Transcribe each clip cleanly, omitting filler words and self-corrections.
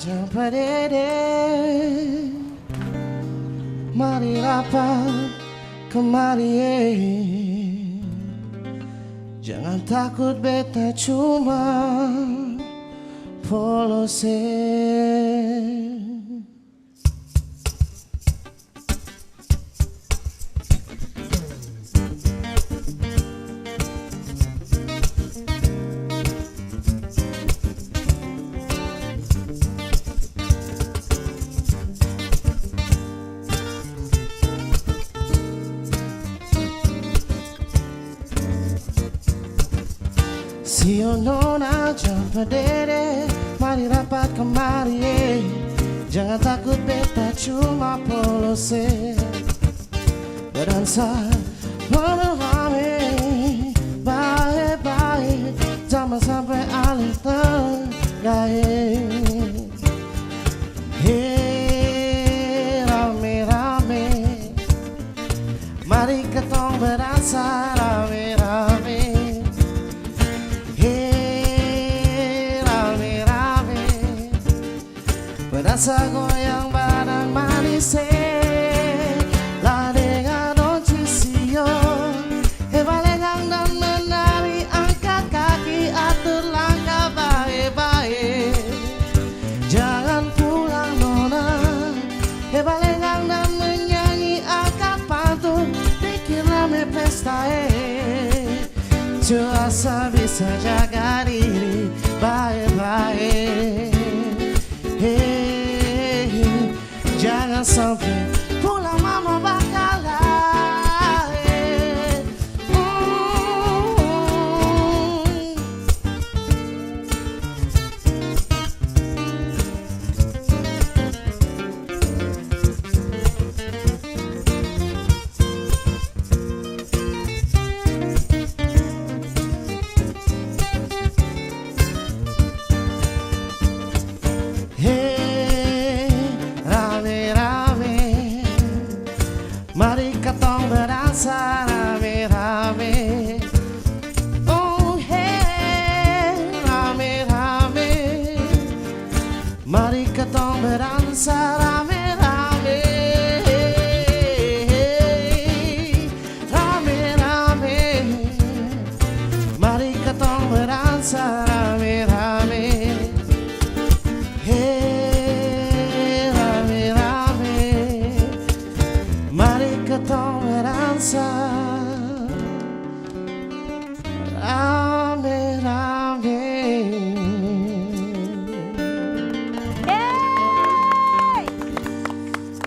jumpa dede, mari rapat kemari. Jangan takut beta cuma polose. Si nona jumpa dede, mari rapat kemari. Jangan takut beta cuma polose. Berdansa beramai, baik-baik, jangan sampai alih tergait. Hei rame-rame, mari ketong berdansa rame-rame. Berasa goyang badan manis, ladengan doncisio, balengang dan menari, angkat kaki atur langkah baik-baik. Jangan pulang nona, balengang dan menyanyi, angkat pantun, bikin rame pesta. Cuaca bisa jaga diri baik-baik. Jangan sampai pulang mama bakal lahir. Mari ketong berdansa rame-rame. Oh hey, rame-rame. Mari ketong berdansa rame-rame. Rame-rame. Mari ketong berdansa rame-rame. Hey, rame-rame. Mari ketong berdansa rame-rame.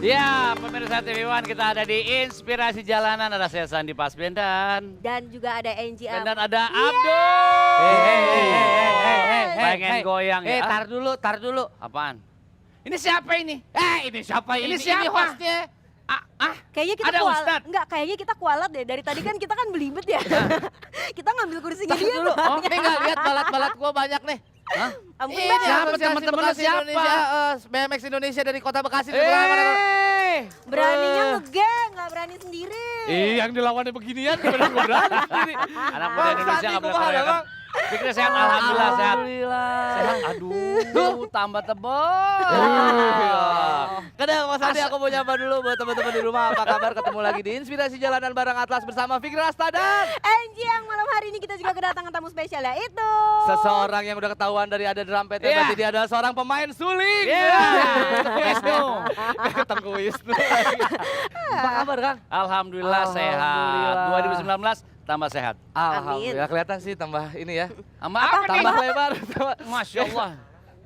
Ya, pemirsa TV One, kita ada di Inspirasi Jalanan. Ada saya Sandi Pasbendan. Dan juga ada Angie Am. Dan ada Abdul. Pengen goyang ya. Tar dulu. Apaan? Ini siapa ini? Ini siapa ini? Ini siapa? Ini hostnya. Kayaknya kita Ada Ustadz? Enggak, kayaknya kita kualat deh. Dari tadi kan kita kan belibet ya. Kita ngambil kursinya Tar dia. dulu. Oh, nih nggak lihat balat-balat gua banyak nih. Hah? Ampun Ini Bang. Siapa? Bekasi Teman-temannya Bekasi siapa? Indonesia, BMX Indonesia dari kota Bekasi. Mana? Beraninya ngegeng, nggak berani sendiri. Yang dilawannya beginian gimana gue berani sendiri. Anak muda Indonesia nggak boleh keroyokan. Fikri sehat, alhamdulillah sehat. Sehat, aduh tambah tebal. Kadang Mas Andi, aku mau nyapa dulu buat teman-teman di rumah. Apa kabar? Ketemu lagi di Inspirasi Jalanan bareng Atlas bersama Fikri Rasta dan Angie, yang malam hari ini kita juga kedatangan tamu spesial, yaitu seseorang yang udah ketahuan dari ada drum pad, berarti dia adalah seorang pemain suling. Tengku Wisnu. Tengku Wisnu. Apa kabar, Kang? Alhamdulillah sehat. 2019 tambah sehat. Alhamdulillah, kelihatan sih tambah ini ya. Sama apa nih? Tambah lebar. Masya Allah.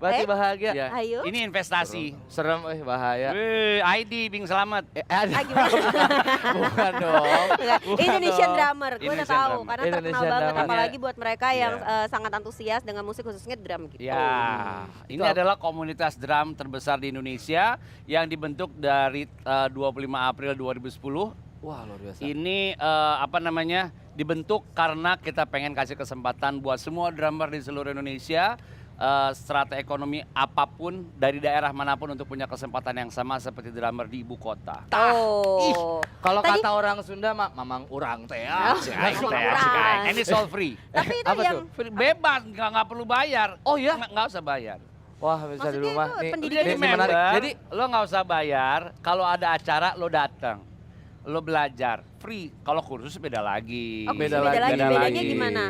Berarti bahagia. Ya, Ayo. ini investasi. Serem, bahaya. ID Bing Selamat. Gimana? Bukan dong. Bukan Indonesian dong. drummer, gue udah Indonesian tahu drummer. karena terkenal Indonesian banget, drummer. apalagi buat mereka yang Iya. sangat antusias dengan musik khususnya drum gitu. Ya, ini Itu apa? adalah komunitas drum terbesar di Indonesia yang dibentuk dari 25 April 2010. Wah, luar biasa. Ini dibentuk karena kita pengen kasih kesempatan buat semua drummer di seluruh Indonesia, strata ekonomi apapun dari daerah manapun untuk punya kesempatan yang sama seperti drummer di ibu kota. Oh. Kalau Tadi- kata orang Sunda mah mamang urang teh ya. Cek, Mamang cek, urang. cek. Ini soal free. Tapi itu Apa yang tuh? Bebas, nggak perlu bayar. Oh iya? Nggak usah bayar. Wah, bisa di Maksudnya rumah. itu Nih, pendidikan Jadi ini member. menarik. member, Jadi lo nggak usah bayar. Kalau ada acara lo datang, lo belajar free. Kalau kursus beda lagi. Oh, Beda beda lagi. lagi. Bedanya gimana?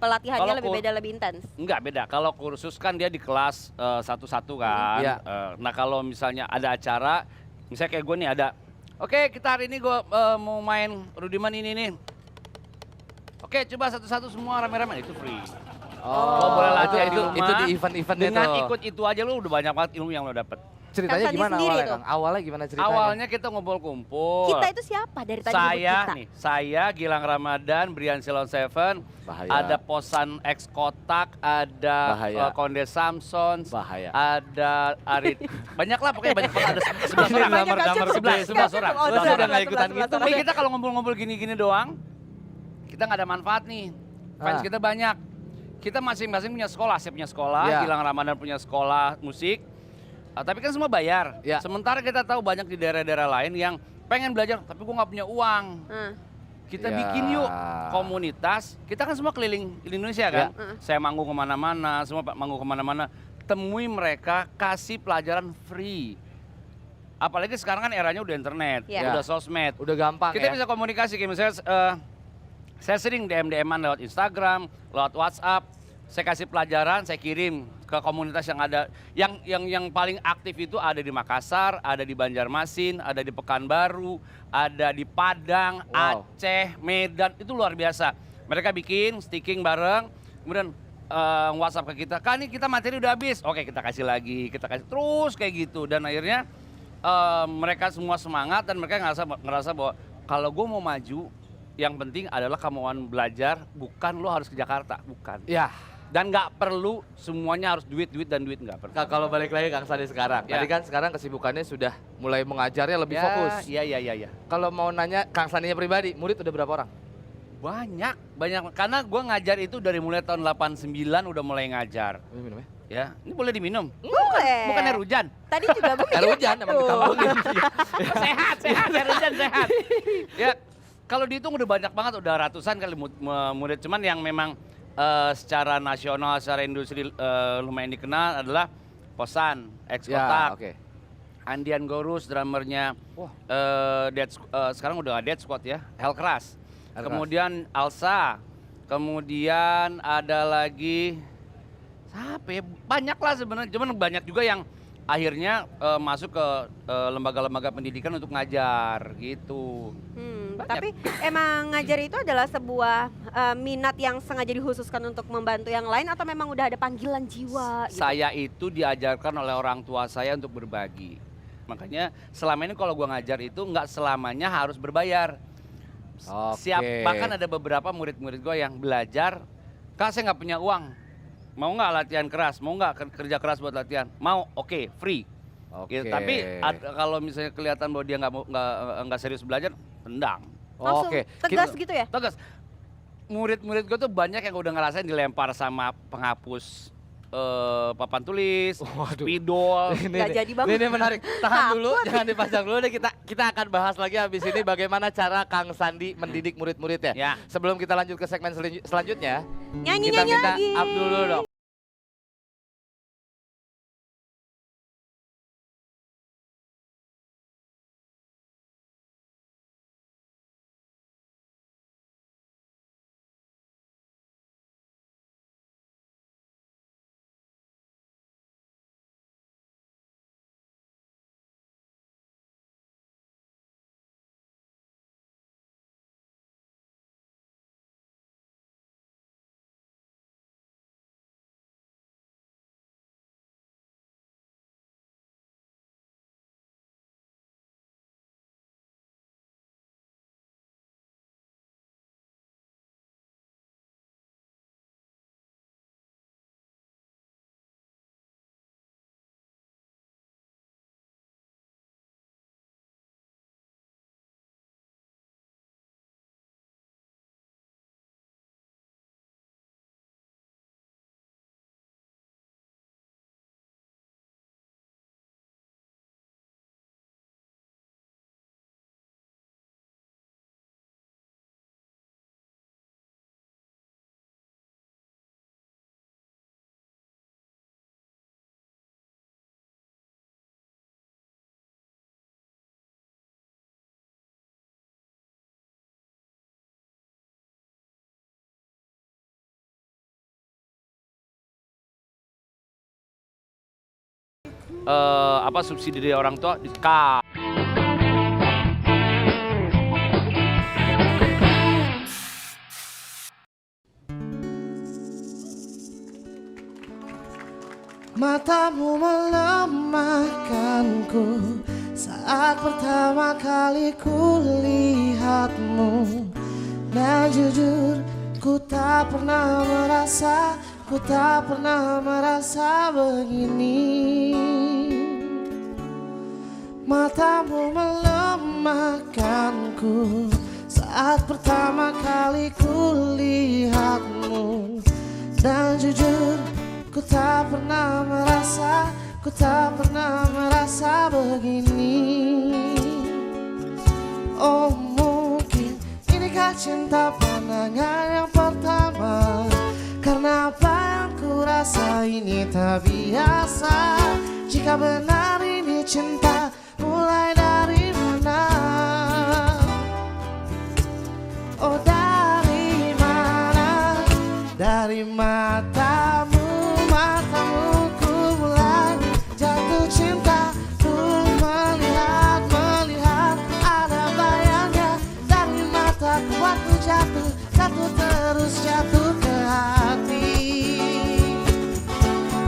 Pelatihannya Kalau lebih beda, lebih intens. Enggak beda. Kalau kursus kan dia di kelas satu-satu kan. Iya. Nah kalau misalnya ada acara, misalnya kayak gue nih ada. Oke kita hari ini gue mau main Rudiman ini nih. Oke coba satu-satu semua rame-rame itu free. Lo boleh latihan di rumah. itu di event-eventnya Dengan tuh. ikut itu aja lo udah banyak banget ilmu yang lo dapet. Ceritanya Kang Sandi gimana sendiri awalnya, tuh. Kang? Awalnya gimana ceritanya? Awalnya kita ngumpul-kumpul. Kita itu siapa dari tadi nyebut Saya kita? nih, saya Gilang Ramadan, Brian Silon Seven, Bahaya. ada Posan X Kotak, ada Bahaya. Konde Samson, Bahaya. ada Arit, banyak lah pokoknya banyak banget ada 11 orang. Banyak aja, 11 orang. Oh, Lo sebelas, sudah nggak sebelas, ikutan sebelas, gitu. Tapi kita kalau ngumpul-ngumpul gini-gini doang, kita nggak ada manfaat nih. Fans kita banyak. Kita masing-masing punya sekolah, saya punya sekolah, Iya. Gilang Ramadan punya sekolah musik. Tapi kan semua bayar. Iya. Sementara kita tahu banyak di daerah-daerah lain yang pengen belajar, tapi gue nggak punya uang. Kita Ya. bikin yuk komunitas. Kita kan semua keliling Indonesia kan. Saya manggung kemana-mana, semua manggung kemana-mana. Temui mereka, kasih pelajaran free. Apalagi sekarang kan eranya udah internet, Ya. udah sosmed. Udah gampang Kita ya? bisa komunikasi kayak misalnya saya sering DM-an lewat Instagram, lewat WhatsApp. Saya kasih pelajaran, saya kirim ke komunitas yang ada. Yang paling aktif itu ada di Makassar, ada di Banjarmasin, ada di Pekanbaru, ada di Padang, Wow. Aceh, Medan. Itu luar biasa. Mereka bikin sticking bareng, kemudian WhatsApp ke kita. Kak ini kita materi udah habis. Oke kita kasih lagi, kita kasih terus kayak gitu. Dan akhirnya mereka semua semangat dan mereka ngerasa bahwa kalau gue mau maju, yang penting adalah kemauan belajar, bukan lo harus ke Jakarta, bukan. Ya. Dan nggak perlu semuanya harus duit nggak perlu. Kak, kalau balik lagi Kang Sandi sekarang. Ya. Tadi kan sekarang kesibukannya sudah mulai mengajarnya lebih fokus. Iya. Kalau mau nanya Kang Sandinya pribadi, murid udah berapa orang? Banyak. Karena gue ngajar itu dari mulai tahun 89 udah mulai ngajar. Minum ya? Ya, ini boleh diminum. Boleh. Bukan air hujan. Tadi juga begitu. Air hujan emang ditambangin. sehat, air hujan sehat. Ya, kalau dihitung udah banyak banget, udah ratusan kali murid. Cuman yang memang secara nasional, secara industri lumayan dikenal adalah Posan, X Ya, Kotak, oke. Andian Gorus, drummernya. Wah. Sekarang udah Dead Squad ya, Hellcrash. Hellcrash. Kemudian Alsa, kemudian ada lagi siapa ya? Banyak lah sebenarnya, cuman banyak juga yang akhirnya masuk ke lembaga-lembaga pendidikan untuk ngajar gitu. Banyak. Tapi emang ngajar itu adalah sebuah minat yang sengaja dikhususkan untuk membantu yang lain atau memang udah ada panggilan jiwa gitu? Saya itu diajarkan oleh orang tua saya untuk berbagi. Makanya selama ini kalau gua ngajar itu nggak selamanya harus berbayar. Oke. Bahkan ada beberapa murid-murid gua yang belajar, Kak saya nggak punya uang, mau nggak latihan keras, mau nggak kerja keras buat latihan, mau, oke, free. Oke. Gitu. Tapi kalau misalnya kelihatan bahwa dia nggak serius belajar, tendang. Langsung Oke. tegas gitu ya? Tegas. Murid-murid gue tuh banyak yang udah ngerasain dilempar sama penghapus papan tulis, Waduh. spidol. Nggak jadi banget. Ini menarik. Tahan dulu, Takut. jangan dipasang dulu deh. Kita akan bahas lagi habis ini bagaimana cara Kang Sandi mendidik murid-muridnya. Ya. Sebelum kita lanjut ke segmen selanjutnya, kita Nyanyi-nyanyi minta lagi. Abdul dulu dong. subsidi dari orang tua di Matamu melemahkanku saat pertama kali ku lihatmu. Dan jujur ku tak pernah merasa begini. Matamu melemahkanku saat pertama kali ku lihatmu. Dan jujur ku tak pernah merasa begini. Oh mungkin inikah cinta pandangan yang pertama, karena apa yang ku rasa ini tak biasa. Jika benar ini cinta, mulai dari mana? Oh dari mana? Dari matamu ku mulai jatuh cinta. Ku melihat ada bayangnya. Dari mataku waktu jatuh terus jatuh ke hati.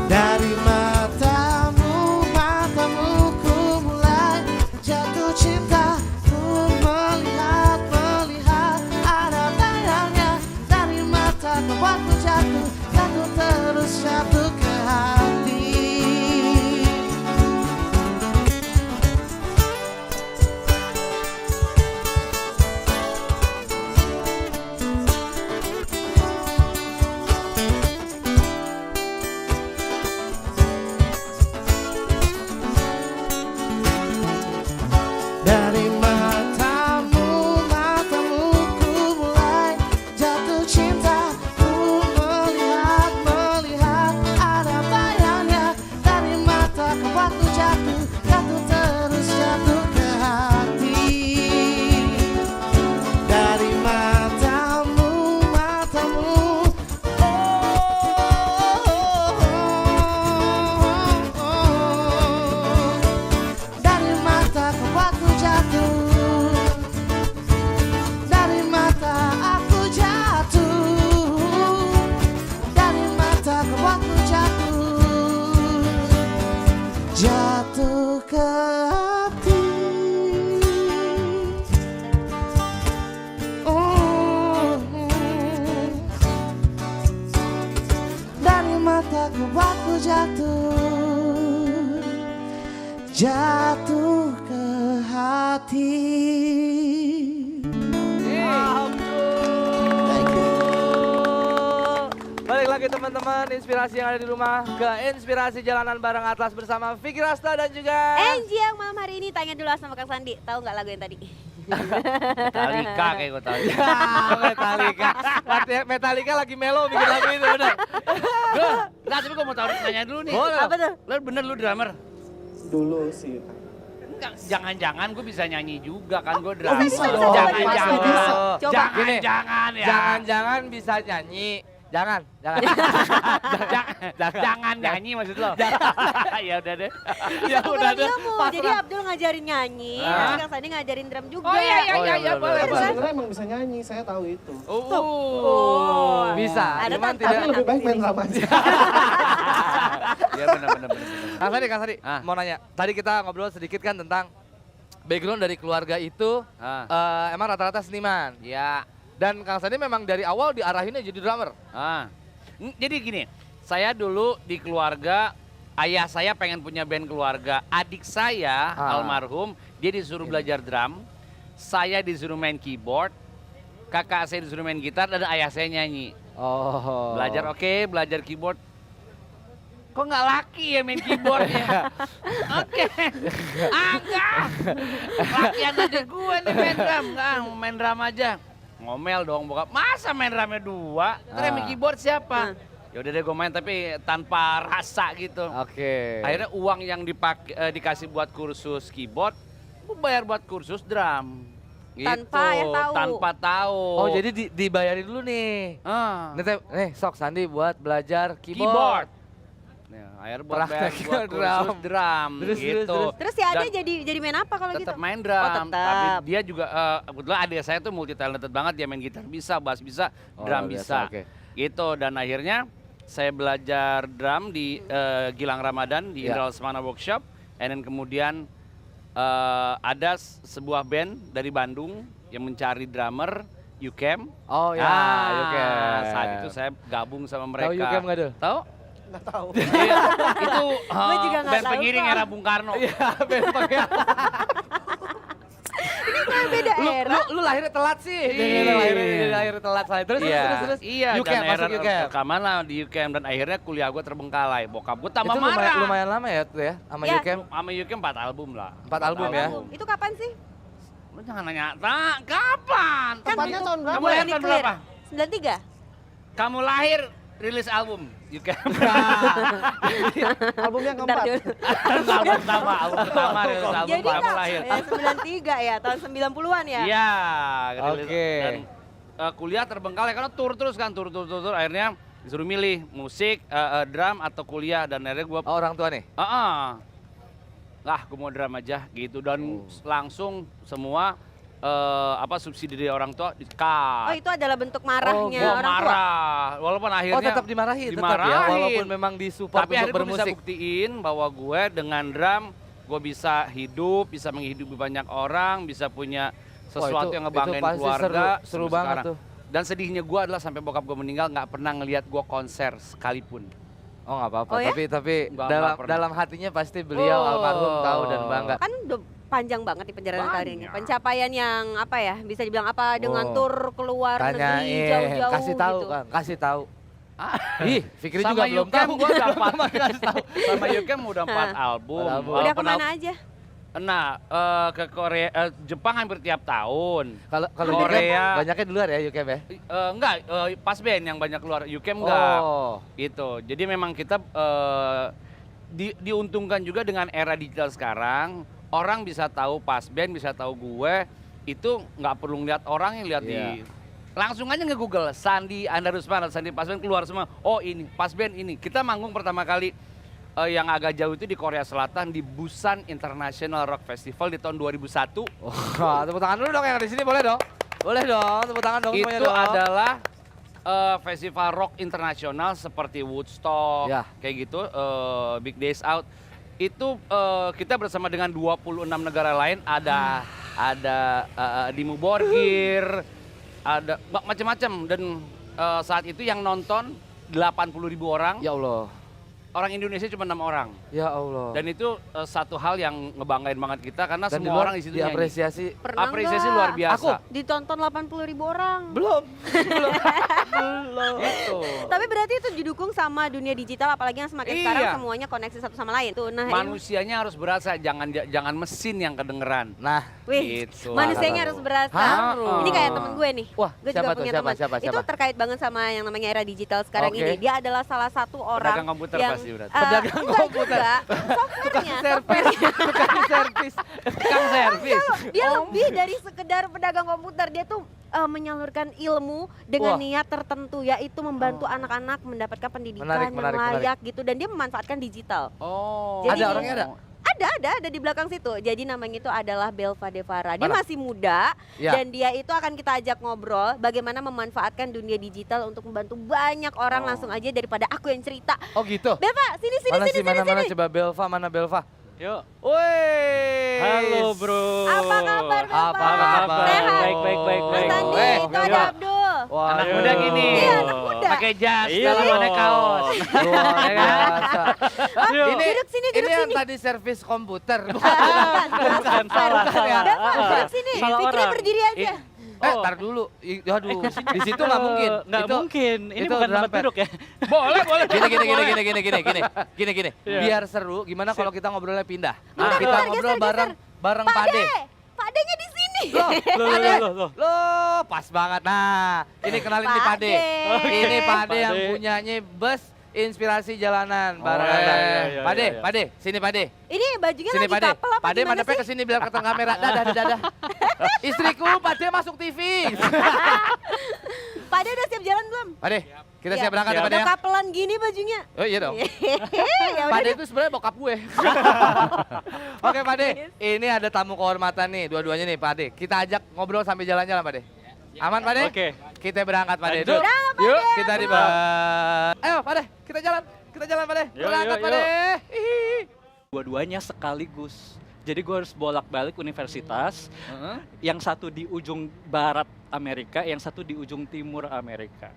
Dari matamu ku mulai jatuh cinta. Ku melihat ada bayangnya. Dari mataku waktu jatuh terus jatuh ke hati. Dari matamu ku mulai jatuh cinta. Ku melihat ada bayangnya. Dari mataku waktu jatuh terus jatuh ke hati. Dari matamu dari mataku waktu jatuh. Dari mata aku jatuh. Dari mataku waktu jatuh ke hati. Dari mataku waktu jatuh ke hati. Balik lagi teman-teman, inspirasi yang ada di rumah ke Inspirasi Jalanan bareng Atlas bersama Vicky Rasta dan juga Angie yang malam hari ini tanya dulu sama Kang Sandi, tahu nggak lagu yang tadi? Metallica kayak gue tahu. Metallica. Metallica lagi melo bikin lagu itu, bener? Enggak, tapi gue mau tahu nanya dulu nih. Boleh. Apa tuh? Lo bener lu drummer? Dulu sih. Enggak, jangan-jangan gue bisa nyanyi juga kan gue drummer. bisa dong, Jangan-jangan. pasti bisa. Coba. Jangan-jangan ya. Jangan-jangan bisa nyanyi. Jangan. Jangan nyanyi maksud lo. Ya udah deh. Ya udah deh. Mau. Jadi Abdul ngajarin nyanyi, Hah? Kang Sandi ngajarin drum juga. Oh iya Oh, iya, iya boleh, boleh. boleh. Sebenarnya emang bisa nyanyi, saya tahu itu. Bisa. Ada Cuman tantangan. tidak. Tapi lebih baik main drum aja. Iya benar. Kang Sandi, Ah. mau nanya. Tadi kita ngobrol sedikit kan tentang background dari keluarga itu emang rata-rata seniman. Ya. Dan Kang Sandi memang dari awal diarahinnya jadi drummer. Jadi gini, saya dulu di keluarga, ayah saya pengen punya band keluarga. Adik saya, almarhum, dia disuruh belajar drum. Saya disuruh main keyboard. Kakak saya disuruh main gitar dan ayah saya nyanyi. Oh. Belajar keyboard. Kok nggak laki ya main keyboardnya? Oke. Enggak. Lakian adik gue nih main drum. Enggak, main drum aja. Ngomel dong bokap, masa main drumnya dua? Terus main keyboard siapa? Ya udah deh gue main tapi tanpa rasa gitu. Oke. Akhirnya uang yang dikasih buat kursus keyboard, gue bayar buat kursus drum. Gitu. Tanpa ayah tahu. Tanpa tahu. Oh jadi dibayarin dulu nih. Ah. Nih sok Sandi buat belajar Keyboard. prakteknya. Akhirnya buat Prakteknya buat kursus drum gitu. Terus si Ade Dan jadi main apa kalau gitu? tetap main drum, Oh, tetap. tapi dia juga kebetulan adik saya tuh multi talented banget, dia main gitar bisa, bass bisa, drum bisa. Oke. Gitu, dan akhirnya saya belajar drum di Gilang Ramadan di Indra Lesmana Workshop, and then kemudian ada sebuah band dari Bandung yang mencari drummer, Yukem. Oh ya, Yukem. Saat itu saya gabung sama mereka. Tahu Yukem nggak tuh? Tahu? Nggak tahu. Iya, itu Gue juga nggak band tahu pengiring kok. era Bung Karno. Iya, band Beda era. Lu lahirnya telat sih. Iya. Lahirnya telat saya. Terus Iya, Yukem, dan masuk era Yukem. rekaman lah di UKM, dan akhirnya kuliah gue terbengkalai. Bokap gue tambah Itu marah. lumayan lama ya tuh ya sama Ya. Yukem. Sama UKM 4 album lah. 4 album ya? Itu kapan sih? Lu jangan nanya, kapan? Tepatnya tahun berapa? Kamu Boleh lahir tahun di-clear. berapa? 93? Kamu lahir, rilis album UKM. Album yang Bentar keempat. dulu. album pertama rilis album Jadi kamu Kak, lahir. 93 ya, tahun 90-an ya? Iya, rilis. Oke. Dan kuliah terbengkalai karena tur terus kan, tur. Akhirnya disuruh milih musik, drum atau kuliah, dan akhirnya gue Oh, orang tua nih. lah gue mau drum aja gitu, dan langsung semua subsidi dari orang tua di-cut. Oh, itu adalah bentuk marahnya Gua orang tua? marah, walaupun akhirnya Oh, tetap dimarahi, tetap ya, walaupun memang disupport tapi untuk akhirnya gue bisa bermusik. buktiin bahwa gue dengan drum gue bisa hidup, bisa menghidupi banyak orang, bisa punya sesuatu yang ngebanggain pasti keluarga. seru sampai banget sekarang. tuh. Dan sedihnya gue adalah sampai bokap gue meninggal nggak pernah ngelihat gue konser sekalipun. Oh, nggak apa-apa, Oh ya? tapi Nggak pernah. dalam hatinya pasti beliau almarhum tahu dan bangga. Kan udah panjang banget nih perjalanan Banyak. karirnya. Pencapaian yang apa ya, bisa dibilang apa dengan Oh. tur keluar negeri Tanyain, jauh-jauh kasih tahu gitu. Kang, kasih tahu. Ih, Fikri Sama juga belum Yukem tahu. gue udah 4 sama Yukem udah 4 album. Empat album. Udah Walaupun kemana aja? Nah, ke Korea, Jepang hampir tiap tahun. Kalau Korea. Yukem banyaknya di luar ya Yukem ya? Enggak, pas band yang banyak keluar, Yukem enggak. Oh. Gitu. Jadi memang kita diuntungkan juga dengan era digital sekarang. Orang bisa tahu pas band, bisa tahu gue. Itu nggak perlu ngeliat orang yang lihat di... Langsung aja nge-google, Sandi Andra Rusman, Sandi pas band keluar semua. Oh ini, pas band ini. Kita manggung pertama kali yang agak jauh itu di Korea Selatan, di Busan International Rock Festival di tahun 2001. Wah, tepuk tangan dulu dong yang di sini, boleh dong? Boleh dong, tepuk tangan dong semuanya Itu dong. adalah festival rock internasional seperti Woodstock, Ya. kayak gitu, Big Days Out. Itu kita bersama dengan 26 negara lain, ada Dimmu Borgir, ada macam-macam, dan saat itu yang nonton 80.000 orang, Ya Allah, orang Indonesia cuma 6 orang. ya Allah. Dan itu satu hal yang ngebanggain banget kita karena Dan di semua luar orang di situ nyanyi. diapresiasi. Pernah Apresiasi nggak? luar biasa. Ditonton 80.000 orang. Belum. Gitu. Tapi berarti itu didukung sama dunia digital, apalagi yang semakin Iya. sekarang semuanya koneksi satu sama lain. Tuh, nah ini, Manusianya harus berasa, jangan mesin yang kedengeran. Nah, wih, Gitu. manusianya harus berasa. Harus. Ini kayak temen gue nih. Wah, Gue siapa juga tuh, punya siapa, teman. siapa, Itu siapa? terkait banget sama yang namanya era digital sekarang Oke. ini. Dia adalah salah satu orang Pedagang komputer yang pasti berarti. Pedagang enggak komputer. juga. Softwarenya, tukang servis. Tukang servis. dia lebih dari sekedar pedagang komputer. Dia tuh menyalurkan ilmu dengan Wah. niat tertentu, yaitu membantu anak-anak mendapatkan pendidikan Menarik, yang menarik, layak gitu, dan dia memanfaatkan digital. Oh. Jadi- Ada orangnya ada? Ada di belakang situ. Jadi namanya itu adalah Belva Devara. Dia Mana? masih muda Ya. dan dia itu akan kita ajak ngobrol bagaimana memanfaatkan dunia digital untuk membantu banyak orang. Oh. Langsung aja daripada aku yang cerita. Oh gitu. Belva, sini Mana sini sih, mana coba Belva, mana Belva? Yuk. Woi. Halo bro. Apa kabar Belva? Apa kabar? Sehat? Baik, baik, baik, Mas baik. Andi, itu ada Abdul. Wah, Anak Ayo. muda gini. Iya, anak muda. Pakai jas, Iya dalam ada dong. kaos. luar biasa. Yuk. Duduk sini, Ini duduk yang sini. tadi servis komputer. Bukan, salah. Belva, duduk sini. Salah Fikri orang. berdiri aja. Oh. Tar dulu. Aduh, di situ nggak mungkin. Nggak Itu- mungkin. Ini itu bukan tempat drum pad. duduk ya. Boleh. Gini. Iya. Biar seru, gimana kalau kita ngobrolnya pindah? Bentar, Kita bentar, ngobrol geser, bareng Pak Pade. De, Pak De-nya di sini. Loh. Loh, pas banget. Nah, ini kenalin nih Pade. Pade. Ini Pade yang Pade. punyanya bus inspirasi jalanan bareng iya, Anda. iya, Pade, iya. Pade, sini Pade. Ini bajunya Sini lagi Pade. couple apa Pade gimana madepnya sih? ke sini biar ketemu kamera. Dadah. Istriku, Pade masuk TV. Pak De udah siap jalan belum? Pade, Kita Iya. siap berangkat ya Siap. Pade Udah ya? kapelan gini bajunya. Oh iya dong. Ya udah Pade deh. itu sebenarnya bokap gue. Oke Pade, ini ada tamu kehormatan nih, dua-duanya nih Pade. Kita ajak ngobrol sambil jalan-jalan Pade. Aman Pade? Oke. Kita berangkat Pade. Lanjut. Yuk, kita di Ayo Pade, kita jalan. Kita jalan Pade. Yuk, Berangkat yuk, Pade. yuk. Hihi. Dua-duanya sekaligus. Jadi gue harus bolak-balik universitas. Yang satu di ujung barat Amerika, yang satu di ujung timur Amerika.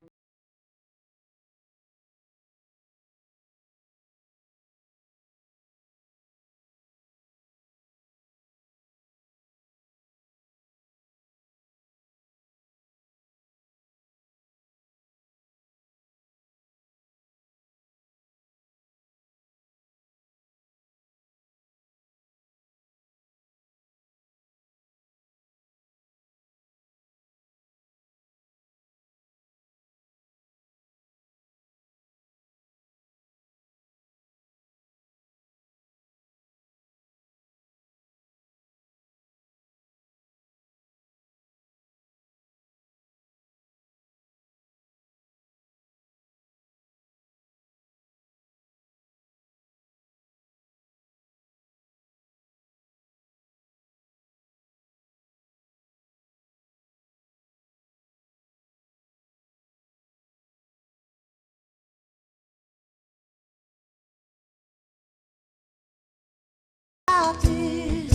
Hati,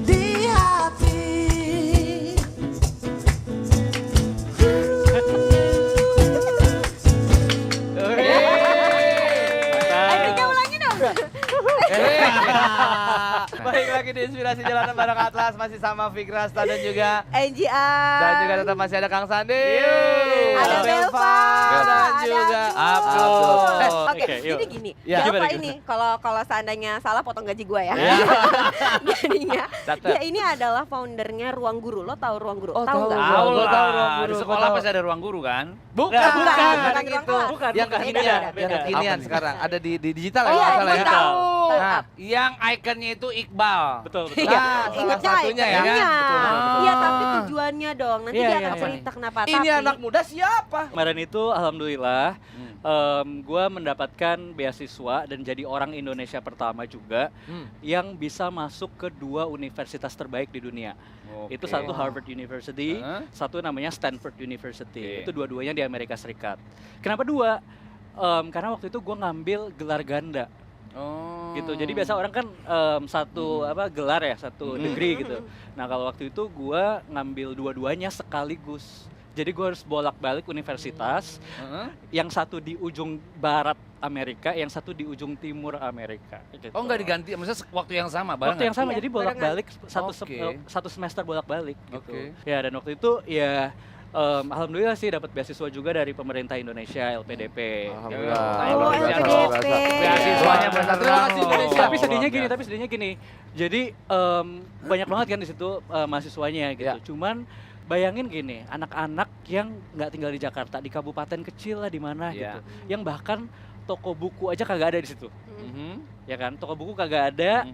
di hati. Actingnya ulangi dong. Baik lagi di Inspirasi Jalanan bareng Atlas, masih sama Fikras dan juga NGR. dan juga tetap masih ada Kang Sandi. Ada Belva. dan ada juga Abdul. Abdul. Oke, Oke, yuk. jadi gini. Ya. Belva Gimana, ini kalau seandainya salah potong gaji gue ya. Ya. Jadinya Catat. dia ini adalah foundernya Ruang Guru. Lo tahu Ruang Guru? Oh, tahu tahu. nggak? Tahu Gua lah. tahu ruang guru, Di gua sekolah tahu. pasti ada ruang guru kan? Bukan, Bukan, bukan bukan itu. ruang kelas. Bukan, Yang bukan. kekinian, Beda, yang beda. kekinian Apa nih? sekarang ada di digital Oh ya iya, kalau nggak salah gue ya. tahu. Nah, Yang ikonnya itu Iqbal. Betul, betul. Iya, Nah, salah ingetnya satunya ya. ikonnya. Betul, betul, betul. Iya, tapi tujuannya dong. Nanti Iya, dia iya, akan iya. cerita kenapa. Ini Tapi anak muda siapa? Kemarin itu alhamdulillah gue mendapatkan beasiswa dan jadi orang Indonesia pertama juga yang bisa masuk ke 2 universitas terbaik di dunia. Itu Oke. satu Harvard University, Hah? satu namanya Stanford University. Oke. Itu dua-duanya di Amerika Serikat. Kenapa 2? Karena waktu itu gue ngambil gelar ganda Oh. gitu. Jadi biasa orang kan satu gelar ya, satu degree gitu. Nah kalau waktu itu gue ngambil dua-duanya sekaligus. Jadi gue harus bolak-balik universitas. Yang satu di ujung barat Amerika, yang satu di ujung timur Amerika. Gitu. Oh nggak diganti, maksudnya waktu yang sama barengan? Waktu yang sama, Iya, jadi bolak-balik Oke. satu semester bolak-balik gitu. Oke. Ya dan waktu itu ya alhamdulillah sih dapat beasiswa juga dari pemerintah Indonesia LPDP. Alhamdulillah. Oh, Luar biasa. LPDP. Beasiswanya besar Terima kasih banget. Indonesia. Tapi sedihnya Luar gini, biasa. tapi sedihnya gini. Jadi banyak banget kan di situ mahasiswanya gitu. Ya. Cuman bayangin gini, anak-anak yang nggak tinggal di Jakarta, di kabupaten kecil lah di mana Iya. gitu, yang bahkan toko buku aja kagak ada di situ, Mhm. ya kan? Toko buku kagak ada,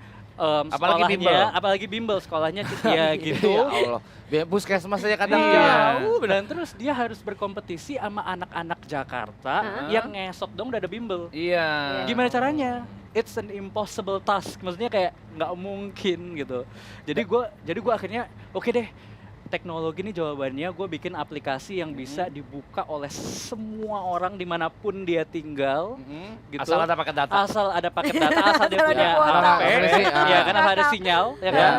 Apalagi sekolahnya- bimbel. apalagi bimbel sekolahnya ya gitu. Ya Allah. Puskesmas aja kadang Iya, jauh. dan terus dia harus berkompetisi sama anak-anak Jakarta yang ngesot dong udah ada bimbel. Iya. Gimana caranya? It's an impossible task. Maksudnya kayak nggak mungkin gitu. Jadi gua akhirnya oke deh. Teknologi ini jawabannya, gue bikin aplikasi yang bisa dibuka oleh semua orang dimanapun dia tinggal. Mhm. Gitu. Asal ada paket data. Asal ada paket data, asal dia Asal punya ada kuota. HP, Asal ya kan asal ada sinyal, ya kan.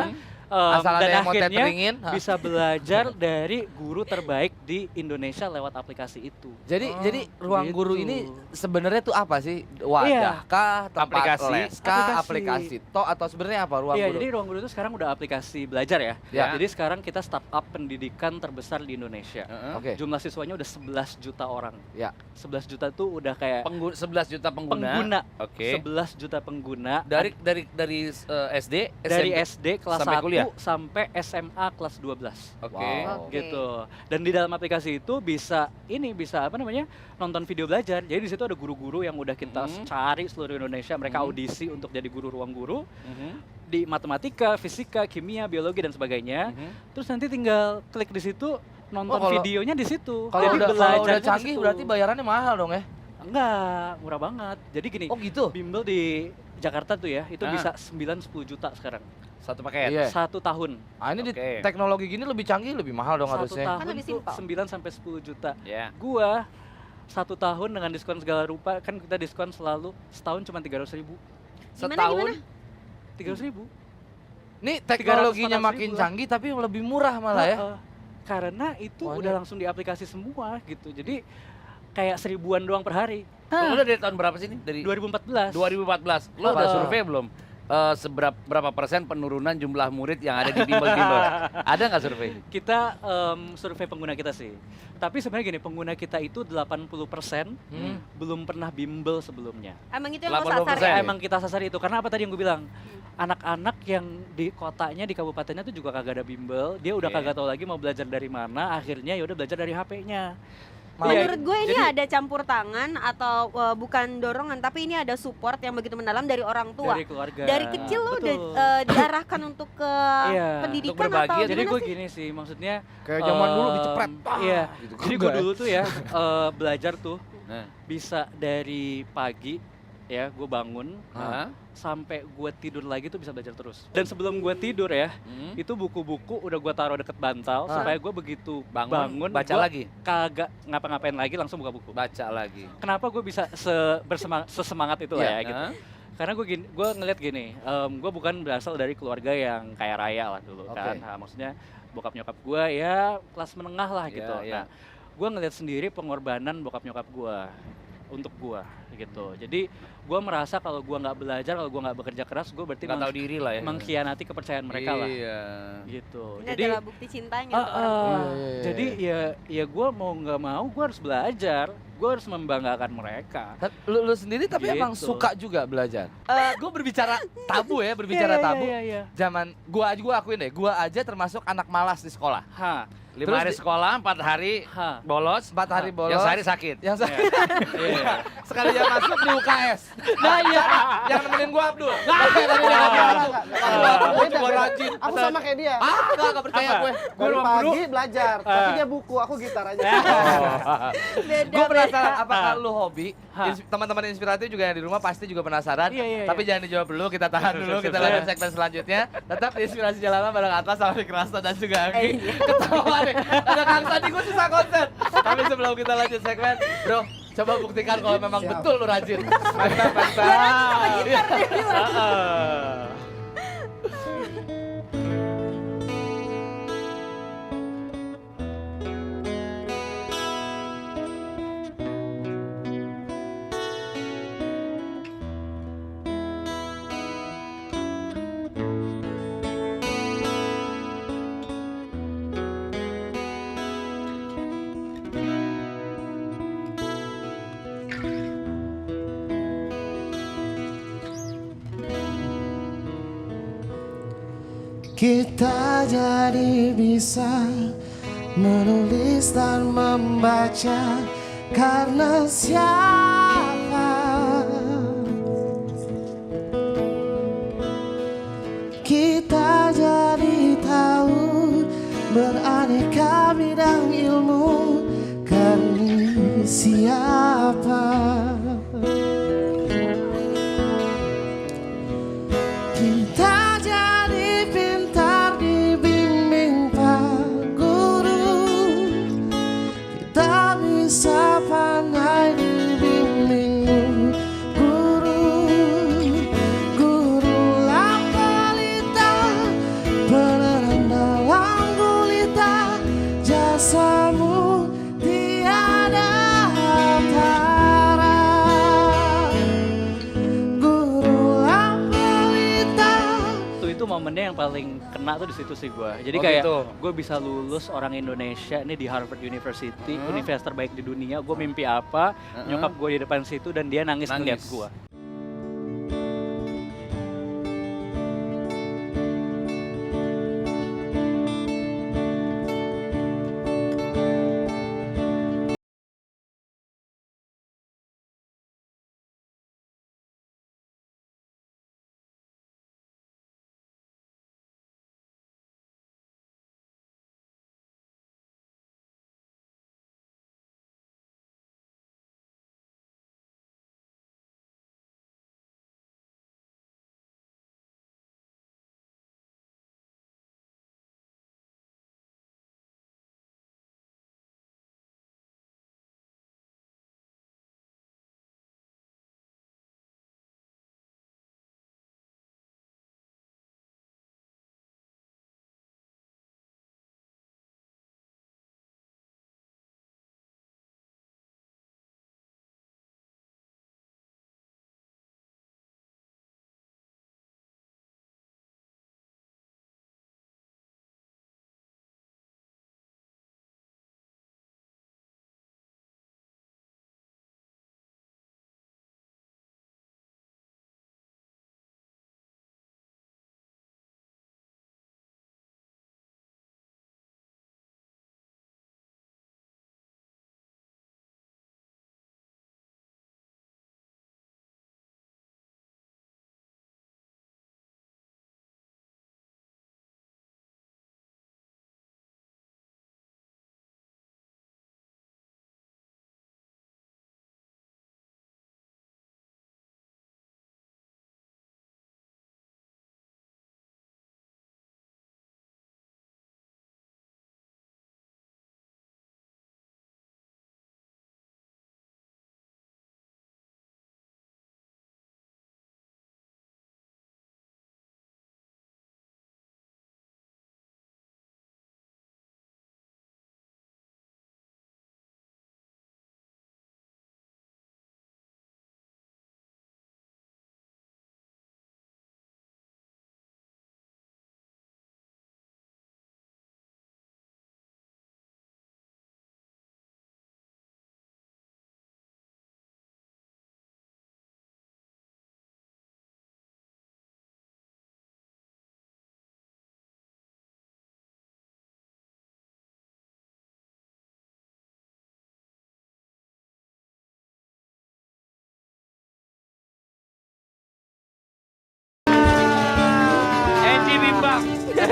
Asal ada Dan yang mau akhirnya teteringin. bisa belajar dari guru terbaik di Indonesia lewat aplikasi itu. Jadi ruang gitu. guru ini sebenarnya tuh apa sih? Wadah kah, tempat Aplikasi. les kah, Aplikasi. aplikasi? Atau sebenarnya apa ruang Iya, guru? jadi Ruang Guru itu sekarang udah aplikasi belajar ya. Ya. Jadi sekarang kita startup pendidikan terbesar di Indonesia. Heeh. Oke. Jumlah siswanya udah 11 juta orang. Ya. 11 juta tuh udah kayak 11 juta pengguna. pengguna. Oke. 11 juta pengguna. Dari SD, dari SMP. SD kelas sampai 1 kuliah? sampai SMA kelas 12. Oke. Wow. Oke. Gitu. Dan di dalam aplikasi itu bisa nonton video belajar. Jadi di situ ada guru-guru yang udah kita cari seluruh Indonesia, mereka audisi untuk jadi guru ruang guru Mhm. di matematika, fisika, kimia, biologi dan sebagainya. Mhm. Terus nanti tinggal klik di situ, nonton kalau- videonya di situ. Kalau Jadi udah belajarnya di canggih situ. berarti bayarannya mahal dong ya? Enggak, murah banget. Jadi gini, Oh gitu? bimbel di Jakarta tuh ya, itu Ah. bisa 9-10 juta sekarang. Satu paket. Iya. 1 tahun. Ah ini di Oke. teknologi gini lebih canggih, lebih mahal dong 1 harusnya. tahun Kan lebih tuh simpel. 9-10 juta. Ya. Gua 1 tahun dengan diskon segala rupa, kan kita diskon selalu setahun cuma 300.000. Gimana? 300.000. Nih teknologinya 300-400 makin ribu lah. canggih tapi lebih murah malah ya. Karena itu Wah, udah ini- langsung di aplikasi semua gitu. Jadi kayak 1.000-an doang per hari. Lu udah dari tahun berapa sih nih? Dari 2014. 2014. Lo udah survei belum? Berapa persen penurunan jumlah murid yang ada di bimbel-bimbel? Ada nggak survei? Kita survei pengguna kita sih. Tapi sebenarnya gini, pengguna kita itu 80% belum pernah bimbel sebelumnya. Emang itu yang lo 80%. sasar ya? Emang kita sasar itu. Karena apa tadi yang gue bilang? Anak-anak yang di kotanya, di kabupatennya tuh juga kagak ada bimbel. Dia udah Oke. kagak tahu lagi mau belajar dari mana. Akhirnya ya udah belajar dari HP-nya. Menurut gue ini Jadi- ada campur tangan atau bukan dorongan, tapi ini ada support yang begitu mendalam dari orang tua. Dari keluarga. Dari kecil lo udah Betul. diarahkan untuk ke Iya, pendidikan untuk berbagi. atau Jadi gimana gue sih? gini sih, maksudnya Kayak zaman dulu dicepret. Iya. Gitu. Jadi gue dulu tuh ya belajar tuh Nah. bisa dari pagi ya gue bangun Hah? sampai gue tidur lagi tuh bisa belajar terus. Dan sebelum gue tidur ya, Hmm? itu buku-buku udah gue taruh deket bantal supaya gue begitu Bangun, baca gua lagi. kagak ngapa-ngapain lagi langsung buka buku. Baca lagi. Kenapa gue bisa sesemangat itu lah Iya, ya gitu. hah? Karena gue ngeliat gini, gue bukan berasal dari keluarga yang kaya raya lah dulu Oke. kan. Nah, maksudnya bokap nyokap gue ya kelas menengah lah gitu. Iya, iya. Nah, gue ngeliat sendiri pengorbanan bokap nyokap gue untuk gue gitu. Jadi gue merasa kalau gue nggak belajar, kalau gue nggak bekerja keras, gue berarti Nggak tahu diri lah ya. mengkhianati kepercayaan mereka lah. Iya. Gitu. Ini Jadi adalah bukti cintanya untuk orang tua. Iya. jadi ya gue mau nggak mau gue harus belajar, gue harus membanggakan mereka. Lu sendiri tapi emang Gitu. suka juga belajar. Gue berbicara tabu ya, berbicara Iya, iya, tabu. iya, iya. Zaman gua akuin deh, gua aja termasuk anak malas di sekolah. Ha, 5 hari Terus sekolah, 4 hari ha. bolos. 4 hari bolos. Yang sehari sakit. Yang saya Iya. sekali dia masuk di UKS. Nah iya, yang nemenin gua Abdul. Nah, Beda, Gua juga beda. rajin. Aku sama kayak dia. Enggak percaya gue. Dari pagi belajar, tapi dia buku, aku gitar aja. Beda, Gue penasaran beda. apakah lu hobi? Hah. Teman-teman inspiratif juga yang di rumah pasti juga penasaran. Iya, iya, Tapi jangan dijawab dulu, kita tahan dulu, kita lanjut segmen selanjutnya. Tetap di Inspirasi Jalanan bareng Atlas sama Fikrasta dan juga Anggi. Ketawa nih, ada Kang Sandi, gue susah konsen. Tapi sebelum kita lanjut segmen, bro, coba buktikan kalau memang Siap. betul lu rajin. Mantap, Sama gitar dia bilang. Kita jadi bisa menulis dan membaca karena siapa? Kita jadi tahu beraneka bidang ilmu karena siapa? Kita jadi pintar dibimbing Pak Guru. Kita bisa pandai dibimbing Guru. Gurulah pelita, penerang dalam gulita. Jasamu tiada tara. Gurulah pelita. Itu momennya yang paling kena tuh di situ sih gue. Jadi Oh, kayak gitu. gue bisa lulus orang Indonesia ini di Harvard University, universitas terbaik di dunia. Gue mimpi apa? Nyokap gue di depan situ dan dia nangis ngeliat Nangis. gue.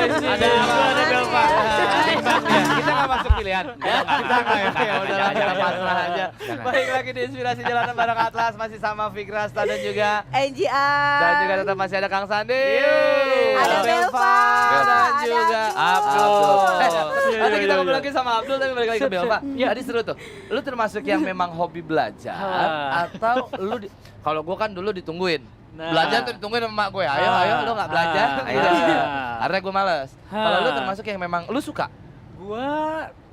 Ada Abdul, ada Belva. Kita nggak masuk pilihan. Kita nggak ya. Ya udahlah, kita pasrah aja. Baik lagi di Inspirasi Jalanan bareng Atlas, masih sama Fikrasta dan juga NGR. dan juga tetap masih ada Kang Sandi. Ada Belva. Dan Ada juga Abdul. Abdul. Nanti kita ngobrol lagi sama Abdul, tapi balik lagi ke Belva. Ya. Tadi seru tuh. Lu termasuk yang memang hobi belajar atau lu kalau gua kan dulu ditungguin. Nah. Belajar tuh ditungguin sama mak gue. Ayo lu nggak belajar. Ayo. Karena gue males. Kalau lu termasuk yang memang lu suka. Gua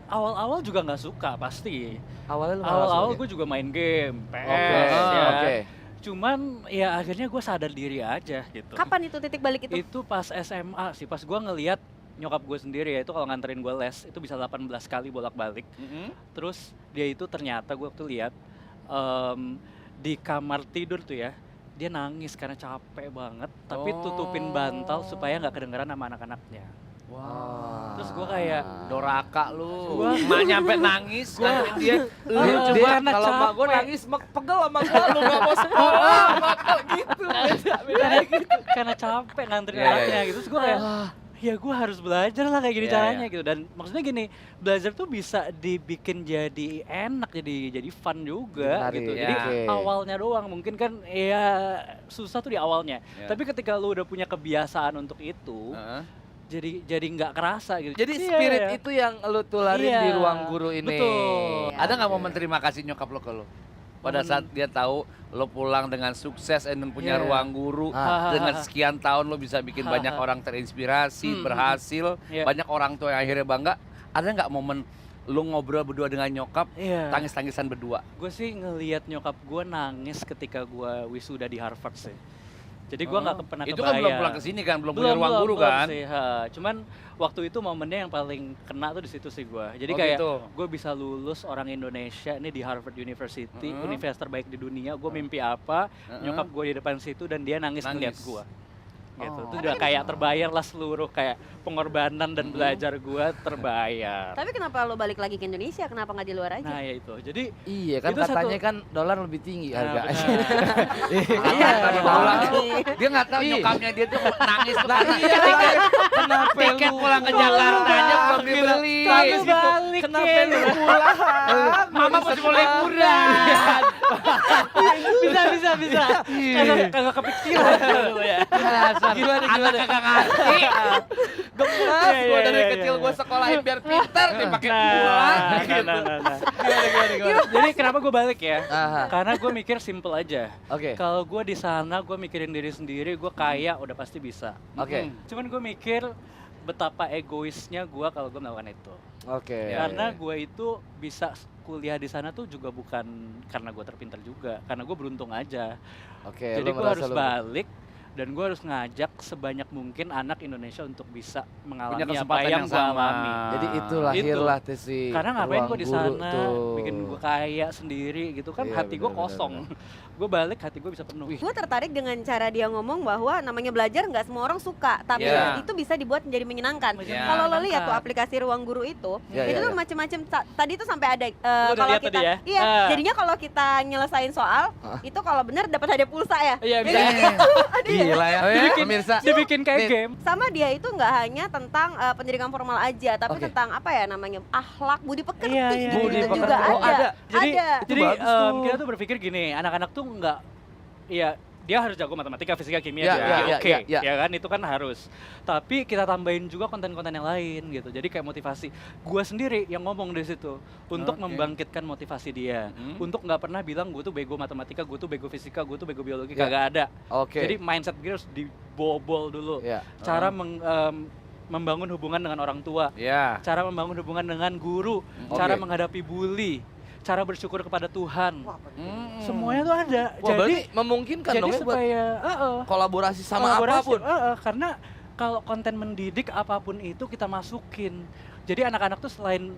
awal-awal juga nggak suka pasti. Awalnya lu Awal-awal gue juga main game, PS Oke. ya. Oke. Cuman ya akhirnya gue sadar diri aja gitu. Kapan itu titik balik itu? Itu pas SMA sih, pas gue ngeliat nyokap gue sendiri ya itu kalau nganterin gue les itu bisa 18 kali bolak-balik. Terus dia itu ternyata gue waktu lihat di kamar tidur tuh ya, dia nangis karena capek banget, tapi tutupin bantal supaya nggak kedengeran sama anak-anaknya. Wah. Terus gue kayak, Doraka lu. Mak nyampe nangis, nganterin dia. dia karena kalau mak gue capek. nangis pegel sama gue, lu gak mau sekolah, bakal gitu. karena capek nganterin Iya, iya, anaknya iya. gitu. Terus gue kayak, ya gue harus belajar lah kayak gini Iya, caranya iya. gitu. Dan maksudnya gini, belajar tuh bisa dibikin jadi enak, jadi fun juga Menarik, gitu. ya. Jadi Oke. awalnya doang mungkin kan ya susah tuh di awalnya. Ya. Tapi ketika lu udah punya kebiasaan untuk itu, jadi nggak kerasa gitu. Jadi Iya, spirit iya. itu yang lu tularin Iya, di ruang guru ini. betul. Ada nggak momen terima kasih nyokap lo ke lo? Pada Momen- saat dia tahu lo pulang dengan sukses dan punya Iya. ruang guru, Ah. dengan sekian tahun lo bisa bikin banyak orang terinspirasi, berhasil, Iya. banyak orang tua yang akhirnya bangga. Ada nggak momen lo ngobrol berdua dengan nyokap, Iya. tangis-tangisan berdua? Gue sih ngelihat nyokap gue nangis ketika gue wisuda di Harvard sih. Jadi gue nggak pernah Itu kan belum pulang ke sini kan, belum punya ruang guru kan? sih, ha. Cuman waktu itu momennya yang paling kena tuh di situ sih gue. Jadi Oh, kayak gitu. gue bisa lulus orang Indonesia ini di Harvard University, universitas terbaik di dunia. Gue mimpi apa? Nyokap gue di depan situ dan dia nangis ngeliat Nangis. gue. Gitu. Oh. Itu udah kayak terbayar lah seluruh kayak pengorbanan dan belajar gue terbayar. Tapi kenapa lo balik lagi ke Indonesia? Kenapa nggak di luar aja? Nah ya itu. Jadi Iya kan Itu katanya satu- kan dolar lebih tinggi Nah, harganya. benar. Iya, pulang tuh, dia nggak tahu Iya. nyokapnya dia tuh nangis tuh Nah, karena iya. tiket, Kenapa tiket lu pulang ke Jakarta aja belum dibeli. Tapi balik Kenapa lu pulang? Mama masih mau liburan. bisa. Kagak kepikiran dulu ya. Gimana? Anak kagak ngerti. Gemas Iya, gua iya, dari iya, kecil iya. gua sekolahin biar pintar dipakai pulang. Nah. Jadi kenapa gue balik ya? Aha. Karena gue mikir simple aja. Oke. Kalau gue di sana, gue mikirin diri sendiri, gue kaya, udah pasti bisa. Oke. Cuman gue mikir betapa egoisnya gue kalau gue melakukan itu. Oke. Karena gue itu bisa kuliah di sana tuh juga bukan karena gue terpintar juga, karena gue beruntung aja. Oke, Jadi lu gue merasa harus lu- balik dan gue harus ngajak sebanyak mungkin anak Indonesia untuk bisa mengalami apa kesempatan yang yang gue sama. alami. Jadi itu lahirlah si Karena ngapain ruang gue di guru sana, tuh. bikin gue kaya sendiri gitu kan, Iya, hati gue benar, kosong. Gue balik, hati gue bisa penuh. Gue tertarik dengan cara dia ngomong bahwa namanya belajar nggak semua orang suka, tapi Iya. itu bisa dibuat menjadi menyenangkan. Iya. Kalau lo lihat tuh Menyenangkan. aplikasi Ruang Guru itu Iya, tuh iya. macam-macam. Tadi tuh sampai ada udah kalau lihat kita, tadi ya? iya, Ah. jadinya kalau kita nyelesain soal itu kalau bener dapat hadiah pulsa ya. Iya, Jadi bisa. Gila ya. Pemirsa. Dibikin kayak Nih. game. sama dia itu nggak hanya tentang pendidikan formal aja, tapi Oke. tentang apa ya namanya akhlak, budi pekerti, Iya, iya, gitu iya. juga Oh, ada. Jadi, Ada. jadi bagus tuh. kita tuh berpikir gini, anak-anak tuh nggak, ya dia harus jago matematika, fisika, kimia, Ya, biologi, ya, oke, ya, ya. ya kan itu kan harus. Tapi kita tambahin juga konten-konten yang lain gitu. Jadi kayak motivasi. Gua sendiri yang ngomong di situ untuk Oke. membangkitkan motivasi dia, untuk nggak pernah bilang gue tuh bego matematika, gue tuh bego fisika, gue tuh bego biologi, Ya. kagak ada. Oke. Jadi mindset gue harus dibobol dulu. ya. Cara membangun hubungan dengan orang tua, Ya. cara membangun hubungan dengan guru, Oke. cara menghadapi bully, cara bersyukur kepada Tuhan. Hmm. Semuanya tuh ada. Wah, berarti memungkinkan jadi dong ya buat supaya kolaborasi sama kolaborasi, apapun. karena kalau konten mendidik apapun itu kita masukin. Jadi anak-anak tuh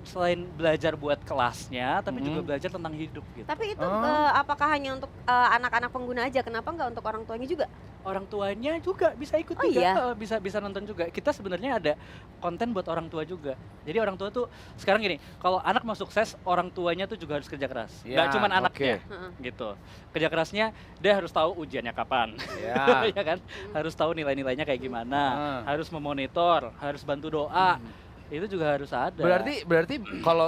selain belajar buat kelasnya, tapi juga belajar tentang hidup gitu. Tapi itu apakah hanya untuk anak-anak pengguna aja? Kenapa nggak untuk orang tuanya juga? Orang tuanya juga bisa ikut Oh juga, iya? bisa nonton juga. Kita sebenarnya ada konten buat orang tua juga. Jadi orang tua tuh sekarang gini, kalau anak mau sukses, orang tuanya tuh juga harus kerja keras. Nggak Ya, cuman anaknya, Heeh. gitu. Kerja kerasnya dia harus tahu ujiannya kapan, Ya. ya kan? Harus tahu nilai-nilainya kayak gimana, harus memonitor, harus bantu doa. Itu juga harus ada. Berarti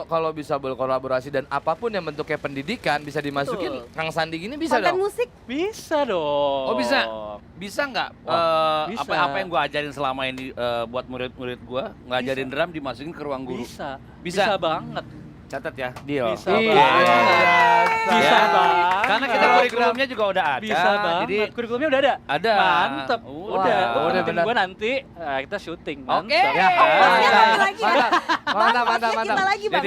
kalau bisa berkolaborasi dan apapun yang bentuknya pendidikan bisa dimasukin Betul. Kang Sandi gini bisa Konten dong. musik? bisa dong. Oh, bisa? Bisa nggak bisa. apa yang gua ajarin selama ini buat murid-murid gua ngajarin drum dimasukin ke ruang guru? Bisa. Bisa? Bisa banget. Catat ya, deal. Bisa Oke. banget. Bisa Ya. banget. Karena kita kurikulumnya juga udah ada. Bisa banget. Jadi Kurikulumnya udah ada? Ada. Mantep. Wah, Udah. udah Udah benar. gue nanti kita syuting. Oke. Mantep. Ya. Ongkosnya kamu lagi ya? Mantap, Bang, ongkosnya kita lagi Bang.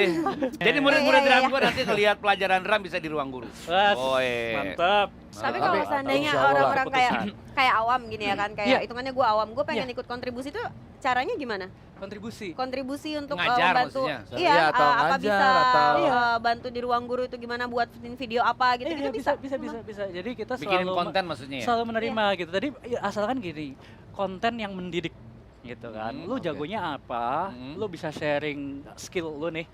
Jadi murid-murid Iya, iya, drum iya. gua nanti ngelihat pelajaran drum bisa di ruang guru. Wah, Oi. mantap. Tapi kalau Tapi- seandainya Insya Allah lah, orang-orang kayak awam gini ya kan, kayak Iya. hitungannya gue awam, gue pengen ikut kontribusi itu caranya gimana? Kontribusi. Kontribusi untuk Ngajar membantu, maksudnya? iya, Iya, atau apa ngajar, bisa atau- bantu di ruang guru itu gimana buat bikin video apa gitu, Iya, gitu bisa. bisa. Jadi kita Bikin selalu konten maksudnya ya? selalu menerima gitu. Tadi ya, asalkan gini, konten yang mendidik gitu kan. Lu oke. jagonya apa? Lu bisa sharing skill lu nih.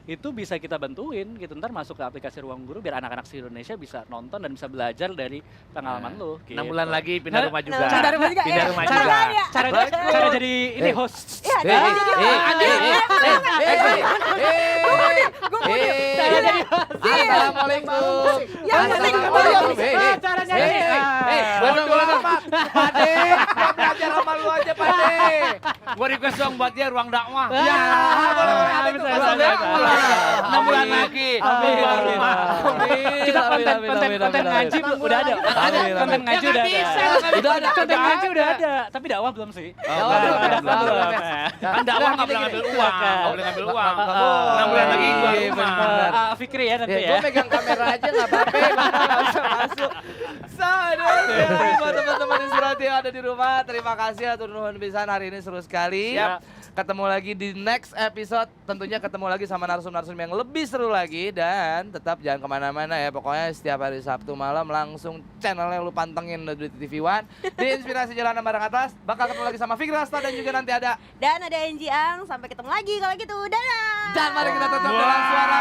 Itu bisa kita bantuin gitu. Ntar masuk ke aplikasi Ruang Guru biar anak-anak se Indonesia bisa nonton dan bisa belajar dari pengalaman lu. 6 bulan lagi pindah rumah juga. Nah, pindah rumah juga, Pindah ya. rumah Cara juga. ya. Cara jadi ini host. Iya, dia jadi Assalamualaikum. Yang penting Caranya Pade, belajar sama lu aja Pade. Gua request dong buat dia ruang dakwah. Ya, boleh. bisa. 6 bulan lagi. Amin, Pindah amin. rumah. Kita konten ngaji udah ada. Konten ngaji udah ada. Udah ada. Konten ngaji udah ada, tapi dakwah belum sih. Dakwah belum. Kan dakwah nggak boleh ngambil uang. Nggak boleh ngambil uang. 6 bulan lagi gua Iya, rumah. bener. Fikri ya nanti Gue ya. megang kamera aja nggak apa-apa, masuk. Buat teman-teman Inspirasi yang ada di rumah, terima kasih atur nuhun pisan, hari ini seru sekali. Siap. Ketemu lagi di next episode, tentunya ketemu lagi sama narsum-narsum yang lebih seru lagi. Dan tetap jangan kemana-mana ya, pokoknya setiap hari Sabtu malam langsung channelnya lu pantengin di TV One. Di Inspirasi Jalanan Bareng Atas, bakal ketemu lagi sama Fikri Rasta dan juga nanti ada. Dan ada Enji Ang, sampai ketemu lagi kalau gitu. Dadah. Dan mari kita tutup dengan suara